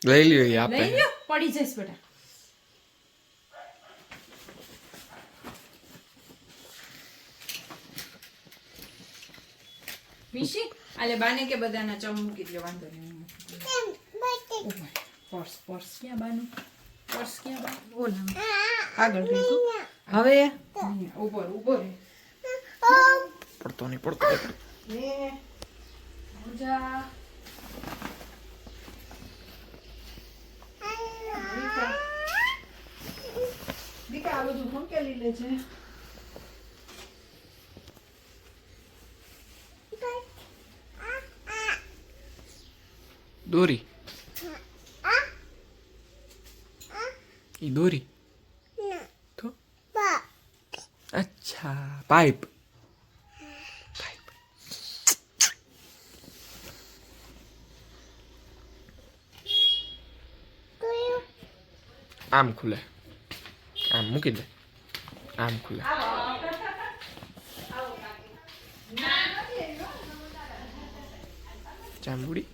લઈ લ્યો એ આપે. લઈ લ્યો, પડી જઈશ બેટા. મિશી આલે બાને કે બધાના ચમ મૂકી દો, વાંધો નહીં. પર્સ પર્સ ક્યાં બાનું? પર્સ ક્યાં બા? ઓલા આગળ ગઈ. હવે ઉપર ઉભો રે. પડતો નહીં પડતો. લે મજા. દીકા આ બધું મૂકેલી લે છે. દોરી ઈ દોરી તો અચ્છા પાઇપ. આમ ખુલે, આમ મૂકી દે, આમ ખુલે. ચાંદુડી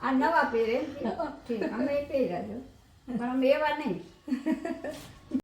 આ નવા પહેરે ઠીક અમે પહેર્યા છો પણ અમે એવા નહીં